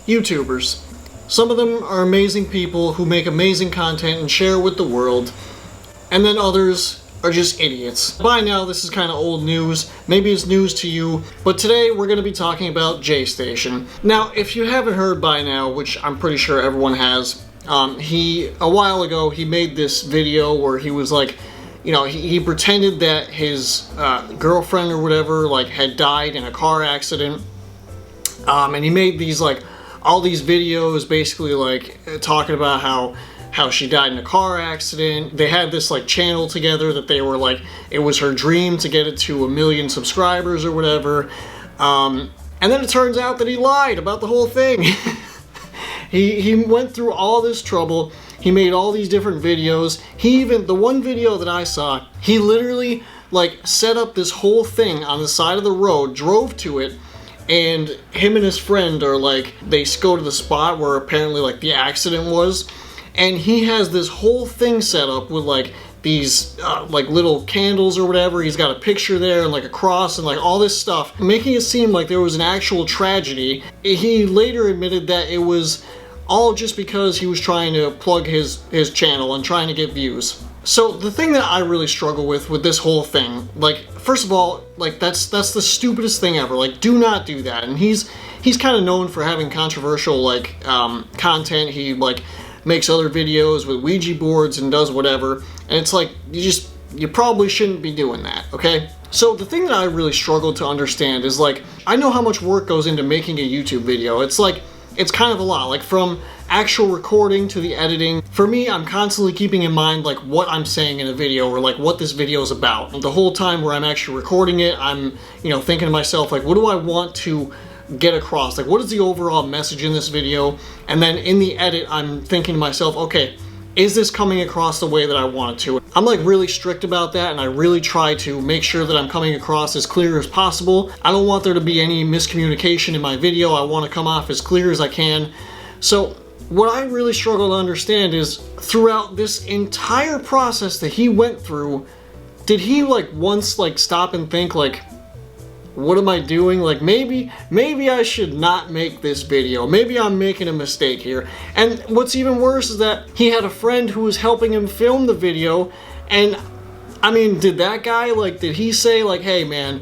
YouTubers. Some of them are amazing people who make amazing content and share it with the world, and then others are just idiots. By now, this is kind of old news. Maybe it's news to you, but today we're going to be talking about J-Station. Now, if you haven't heard by now, which I'm pretty sure everyone has, a while ago, he made this video where he was like, you know, he pretended that his girlfriend or whatever, like, had died in a car accident, and he made these, like, all these videos basically, like, talking about how she died in a car accident. They had this like channel together that they were like, it was her dream to get it to 1 million subscribers or whatever. And then it turns out that he lied about the whole thing. He went through all this trouble. He made all these different videos. The one video that I saw, he literally like set up this whole thing on the side of the road, drove to it, and him and his friend are like, they go to the spot where apparently like the accident was. And he has this whole thing set up with like these like little candles or whatever. He's got a picture there and like a cross and like all this stuff, making it seem like there was an actual tragedy. He later admitted that it was all just because he was trying to plug his channel and trying to get views. So the thing that I really struggle with this whole thing, like, first of all, like that's the stupidest thing ever. Like, do not do that. And he's kind of known for having controversial like content. He like makes other videos with Ouija boards and does whatever, and it's like, you probably shouldn't be doing that, okay? So the thing that I really struggle to understand is like, I know how much work goes into making a YouTube video. It's like, it's kind of a lot, like from actual recording to the editing. For me, I'm constantly keeping in mind like what I'm saying in a video or like what this video is about. The whole time where I'm actually recording it, I'm, you know, thinking to myself like, what do I want to get across? Like, what is the overall message in this video? And then in the edit, I'm thinking to myself, okay, is this coming across the way that I want it to? I'm like really strict about that, and I really try to make sure that I'm coming across as clear as possible. I don't want there to be any miscommunication in my video. I want to come off as clear as I can. So what I really struggle to understand is, throughout this entire process that he went through, did he like once like stop and think like, what am I doing? Like, maybe I should not make this video. Maybe I'm making a mistake here. And what's even worse is that he had a friend who was helping him film the video. And I mean, did that guy, like, did he say like, hey man,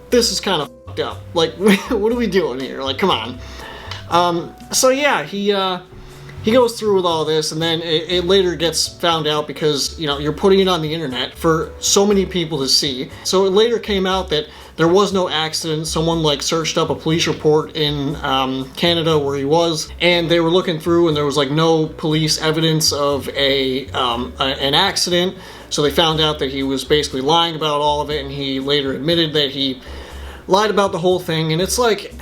this is kind of fucked up. Like, what are we doing here? Like, come on. So yeah, he goes through with all this, and then it later gets found out because, you know, you're putting it on the internet for so many people to see. So it later came out that there was no accident. Someone like searched up a police report in Canada where he was, and they were looking through, and there was like no police evidence of an accident. So they found out that he was basically lying about all of it, and he later admitted that he lied about the whole thing. And it's like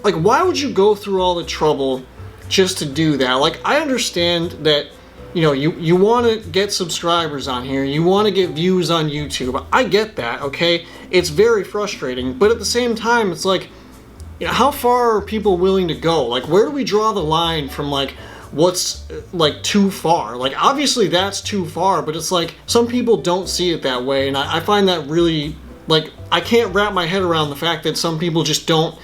why would you go through all the trouble just to do that? Like, I understand that, you know, you want to get subscribers on here, you want to get views on YouTube. I get that, okay? It's very frustrating, but at the same time, it's like, you know, how far are people willing to go? Like, where do we draw the line from like what's like too far? Like, obviously that's too far, but it's like some people don't see it that way, and I find that really, like, I can't wrap my head around the fact that some people just don't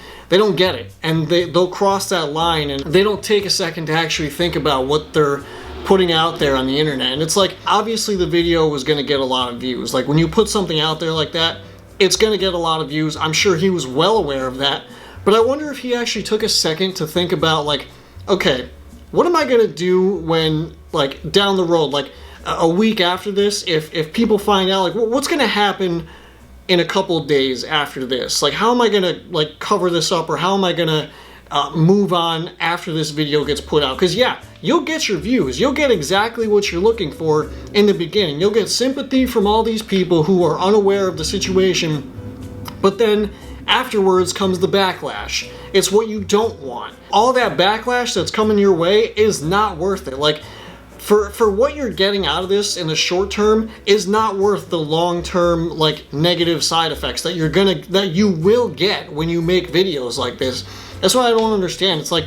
get it, and they'll cross that line, and they don't take a second to actually think about what they're putting out there on the internet. And it's like, obviously the video was going to get a lot of views. Like, when you put something out there like that, it's going to get a lot of views. I'm sure he was well aware of that, but I wonder if he actually took a second to think about like, okay, what am I going to do when, like, down the road, like a week after this, if people find out, like, what's going to happen in a couple days after this? Like, how am I gonna like cover this up, or how am I gonna move on after this video gets put out? Because yeah, you'll get your views, you'll get exactly what you're looking for in the beginning, you'll get sympathy from all these people who are unaware of the situation, but then afterwards comes the backlash. It's what you don't want. All that backlash that's coming your way is not worth it. Like, for what you're getting out of this in the short term is not worth the long-term like negative side effects that you will get when you make videos like this. That's what I don't understand. It's like,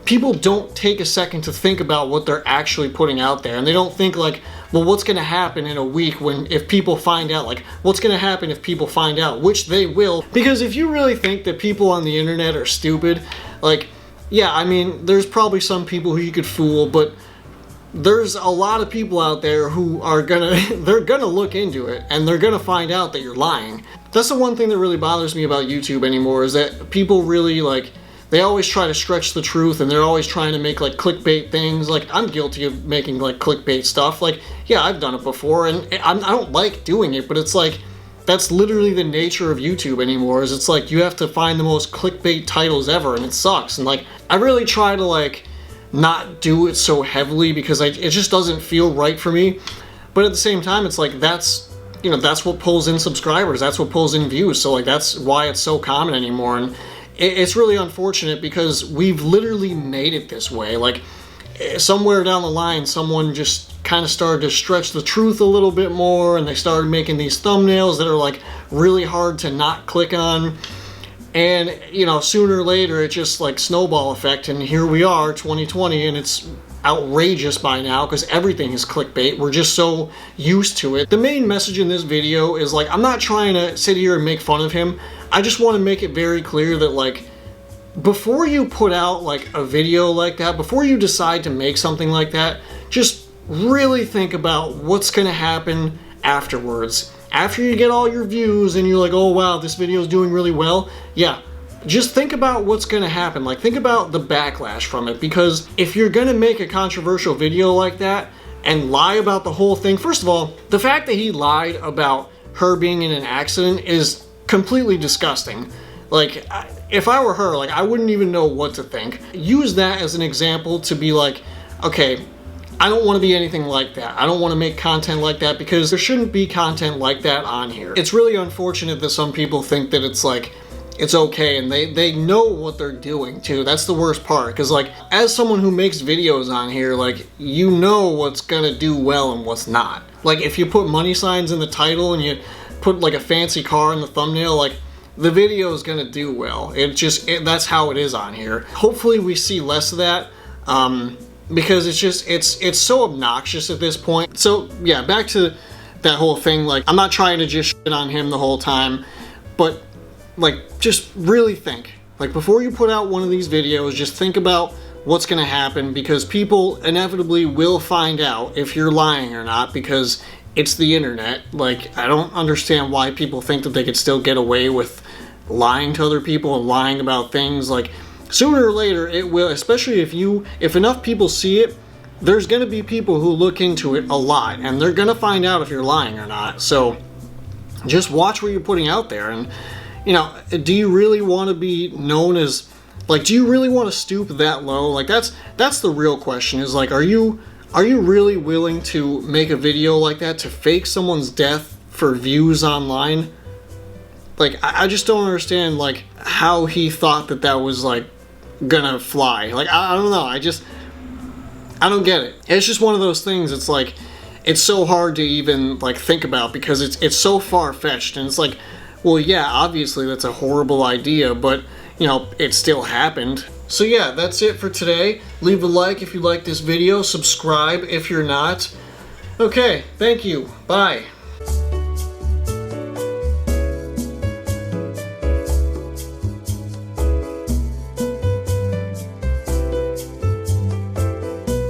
people don't take a second to think about what they're actually putting out there, and they don't think like, well, what's going to happen in a week if people find out? Like, what's going to happen if people find out? Which they will, because if you really think that people on the internet are stupid, like, yeah, I mean, there's probably some people who you could fool, but there's a lot of people out there who are gonna, they're gonna look into it, and they're gonna find out that you're lying. That's the one thing that really bothers me about YouTube anymore, is that people really, like, they always try to stretch the truth, and they're always trying to make, like, clickbait things. Like, I'm guilty of making, like, clickbait stuff. Like, yeah, I've done it before, and I don't like doing it, but it's like, that's literally the nature of YouTube anymore, is it's like, you have to find the most clickbait titles ever, and it sucks. And, like, I really try to, like, not do it so heavily, because it just doesn't feel right for me. But at the same time, it's like, that's, you know, that's what pulls in subscribers, that's what pulls in views, so, like, that's why it's so common anymore. And it's really unfortunate, because we've literally made it this way. Like, somewhere down the line, someone just kind of started to stretch the truth a little bit more, and they started making these thumbnails that are, like, really hard to not click on. And, you know, sooner or later, it just, like, snowball effect, and here we are, 2020, and it's outrageous by now, because everything is clickbait. We're just so used to it. The main message in this video is, like, I'm not trying to sit here and make fun of him. I just want to make it very clear that, like, before you put out, like, a video like that, before you decide to make something like that, just really think about what's going to happen afterwards. After you get all your views and you're like, oh wow, this video is doing really well, yeah, just think about what's going to happen. Like, think about the backlash from it, because if you're going to make a controversial video like that and lie about the whole thing, first of all, the fact that he lied about her being in an accident is completely disgusting. Like, if I were her, like, I wouldn't even know what to think. Use that as an example to be like, okay, I don't want to be anything like that. I don't want to make content like that, because there shouldn't be content like that on here. It's really unfortunate that some people think that it's like, it's okay, and they know what they're doing too. That's the worst part, because, like, as someone who makes videos on here, like, you know what's gonna do well and what's not. Like, if you put money signs in the title and you put, like, a fancy car in the thumbnail, like, the video is gonna do well. That's how it is on here. Hopefully we see less of that, because it's so obnoxious at this point. So yeah, back to that whole thing. Like, I'm not trying to just shit on him the whole time, but, like, just really think. Like, before you put out one of these videos, just think about what's gonna happen, because people inevitably will find out if you're lying or not, because it's the internet. Like, I don't understand why people think that they could still get away with lying to other people and lying about things. Like, sooner or later it will, especially if enough people see it, there's gonna be people who look into it a lot, and they're gonna find out if you're lying or not. So just watch what you're putting out there. And, you know, do you really want to be known as, like, do you really want to stoop that low? Like, that's the real question, is, like, are you really willing to make a video like that to fake someone's death for views online? Like, I just don't understand, like, how he thought that that was, like, gonna fly. Like, I don't know. I don't get it. It's just one of those things. It's like, it's so hard to even, like, think about, because it's so far-fetched, and it's like, well, yeah, obviously that's a horrible idea, but, you know, it still happened. So yeah, that's it for today. Leave a like if you like this video, subscribe if you're not. Okay, thank you. Bye.